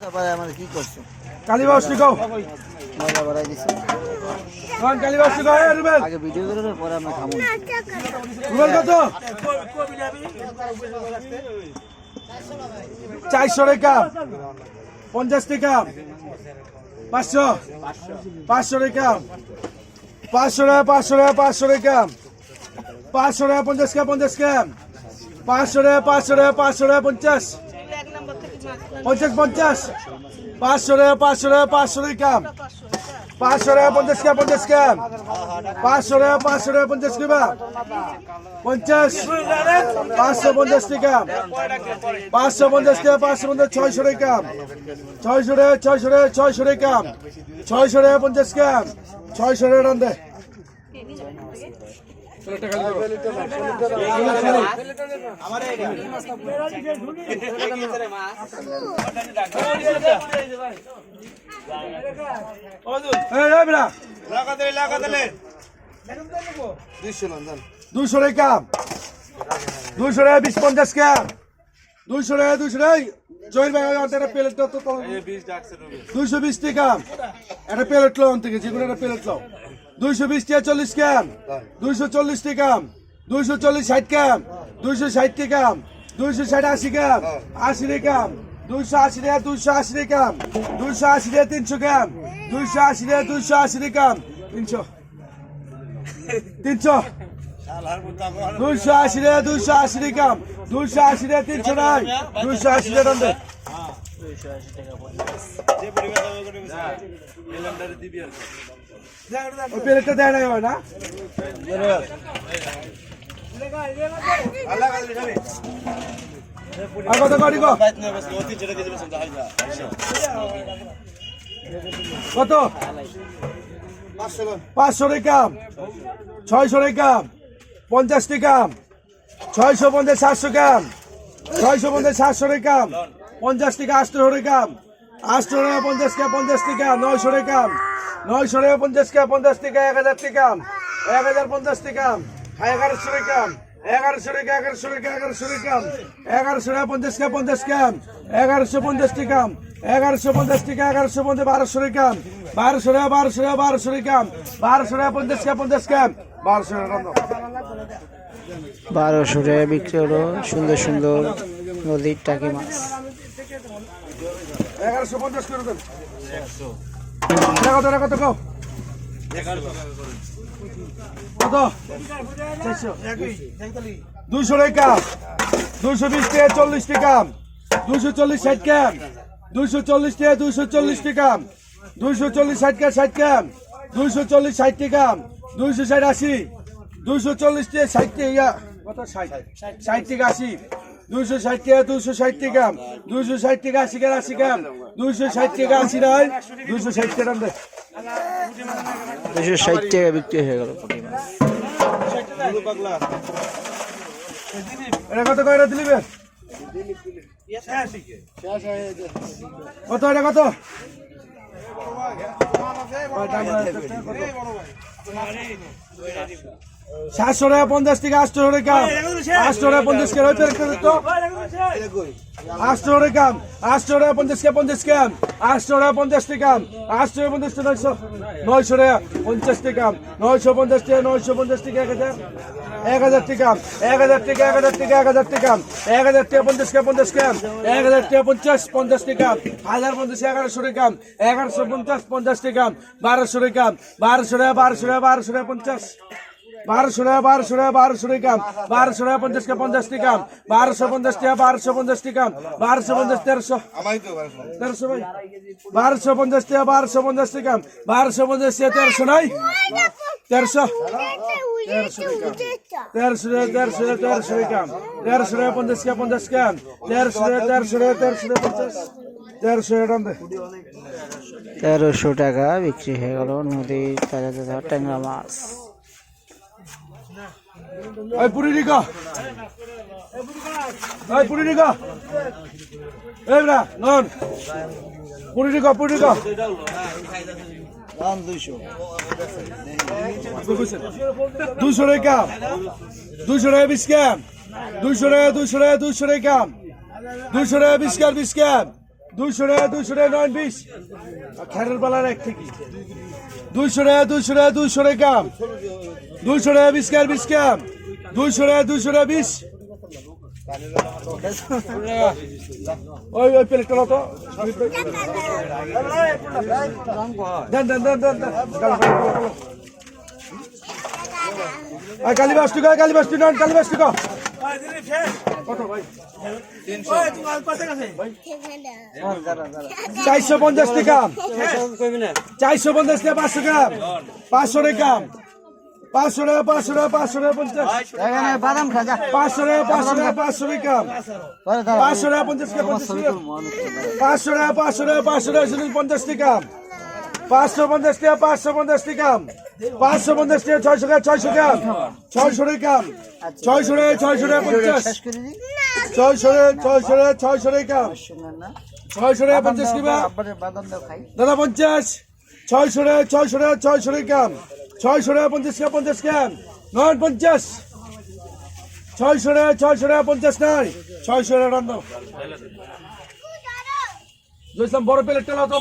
কি করছো? কালীবাস লিখাও, মজা বাড়াই দিছো। কালীবাস লিখাও। রুবেল আগে ভিডিও করে পরে আমরা খাবো। রুবেল কত? 400 টাকা, 50 টাকা, 500, 500 টাকা, 500 টাকা, 500 টাকা, 500 টাকা, 500 টাকা, 50 টাকা, 50 টাকা, 500 টাকা, 500 টাকা, 500 টাকা, 50, 50, 50, 500 টাকা, 500 টাকা, 500 টাকা, 500 টাকা, 50 টাকা, 50 টাকা, 500 টাকা, 500 টাকা, 50 টাকা, 50, 550 টাকা, 550 টাকা, 550, 600 টাকা, 600 টাকা, 600 টাকা, 600 টাকা, 600 টাকা, 50 টাকা, 600 টাকা রান দে। দুশো টাকা, 200 টাকা, 20-50 টাকা, 200 টাকা, 200 টাকা, জয়ের ভাই একটা প্লেট দাও তো, 220 টাকা একটা প্লেট লো থেকে, যে কোনো একটা প্লেট লো, 220 টাকা, 40 গ্রাম, 240 টাকা, 240, 60 গ্রাম, 260 টাকা, 260, 80 গ্রাম, 80 টাকা, 280 টাকা, 280 টাকা, 280 টাকা, 300 গ্রাম, 280 টাকা, 280 টাকা, 300, 300, 280 টাকা, 280 টাকা, 280 টাকা, 300 নাই, 280 টাকা রান দে। ওই প্লেটটা দেয় না হয় না, আর কত করি গো? কত? 500 টাকা, 600 টাকা, 50 টাকা, 650, 700 গ্রাম, 650, 700 টাকা, 50 টাকা, 800 টাকা, 800 টাকা, 50 টাকা, 50 টাকা, 900 টাকা, 900 টাকা, 50 টাকা, 50 টাকা, 1000 টাকা, 1050 টাকা, 1100 টাকা, 1100 টাকা, 1100 টাকা, 1100 টাকা, 1100 টাকা, 50 টাকা, 50 টাকা, 1150 টাকা, 1150 টাকা, 1150, 1200 টাকা, 1200 টাকা, 1200 টাকা, 1200 টাকা, 1200 টাকা, 50 টাকা, 50 টাকা, 1200 টাকা, 1200 টাকা বিক্রি হলো সুন্দর সুন্দর নদীর টাকি মাছ। 1150 করে দেন। কত টাকা, কত কও? কত? 200 টাকা, 220 টাকা, 40 টাকা, 240, 60 টাকা, 240 টাকা, 240 টাকা, 240, 60 টাকা, 60 টাকা, 240, 60 টাকা, 260, 80, 240 টাকা, 60 টাকা, কত? 60 টাকা, 80, 260 টাকা, 260 টাকা, 260 টাকা, 80 টাকা, 80 টাকা, 260 টাকা, 80 নাই, 260 টাকা দাম দে। 260 টাকা বিক্রি হয়ে গেল। এটা কত কয়টা দিলিবে? কত এটা কত? 700 টাকা, 50 টাকা, 800 টাকা, 800 টাকা, 50 টাকা, 800 টাকা, 800 টাকা, 50 টাকা, 50 টাকা, 800 টাকা, 50 টাকা, 800 টাকা, 50 টাকা, 900 টাকা, 50 টাকা, 950 টাকা, 950 টাকা, 1000 টাকা, 1000 টাকা, 1000 টাকা, 1000 টাকা, 1000 টাকা, 50 টাকা, 50 টাকা, 1000 টাকা, 50 টাকা, 1050, 1100 টাকা, 1150, 50 টাকা, 1200 টাকা, 1200 টাকা, 1200 টাকা, 1200 টাকা, 50, 1200 টাকা, 1200 টাকা, 1200 টাকা, 1200 টাকা, 50 টাকা, 50 টাকা, 1250 টাকা, 1250 টাকা, 1250, 1300, 1300 ভাই, 1250 টাকা, 1250 টাকা, 1250 টাকা, 1300 নাই, 1300, 1300 টাকা, 1300 টাকা, 1300 টাকা, 1300 টাকা, 50 টাকা, 50 টাকা, 1300 টাকা, 1300 টাকা, 1300 টাকা, 50, 1300 টাকা দাম দে। 1300 টাকা বিক্রি হয়ে গেল নদীর তাজা তাজা ট্যাংরা মাছ। ওই পুরি দিকা, ওই পুরি দিকা, এই ব্রা নন পুরি দিকা, পুরি দিকা, দাম 200, 200 টাকা, 200 টাকা 20 গ্রাম, 200 টাকা, 200 টাকা, 200 টাকা, 200 টাকা 20 গ্রাম, 20 গ্রাম, 200 টাকা 920 খেরের বেলার এক থেকে 200 টাকা 200 টাকা 200 টাকা 200 টাকা 20 টাকা 20 টাকা 200 টাকা 20 ওই প্লেটটা তো দেন কালীবাস টুকা নন কালীবাস টুকা কত ভাই 450 টাকা 450 টাকা 500 গ্রাম 500 টাকা 500 টাকা 500 টাকা 500 টাকা 50 এখানে বাদাম খাজা 500 টাকা 500 টাকা 500 টাকা 500 টাকা 50 টাকা 500 টাকা 500 টাকা 500 টাকা 50 টাকা 550 টাকা 550 টাকা 550 টাকা 600 টাকা 600 টাকা 600 টাকা 600 টাকা 600 টাকা 50 শেষ করে দিই 600 টাকা 600 টাকা শুনেন না 600 টাকা 50 কিবা আব্বারে বাদাম দাও খাই দাদা 50 600 টাকা 600 টাকা 600 টাকা 600 টাকা 50 টাকা 50 টাকা 950 600 টাকা 50 নাই 600 টাকা রান্না জয়সাম বড় প্লেটটা লাও তো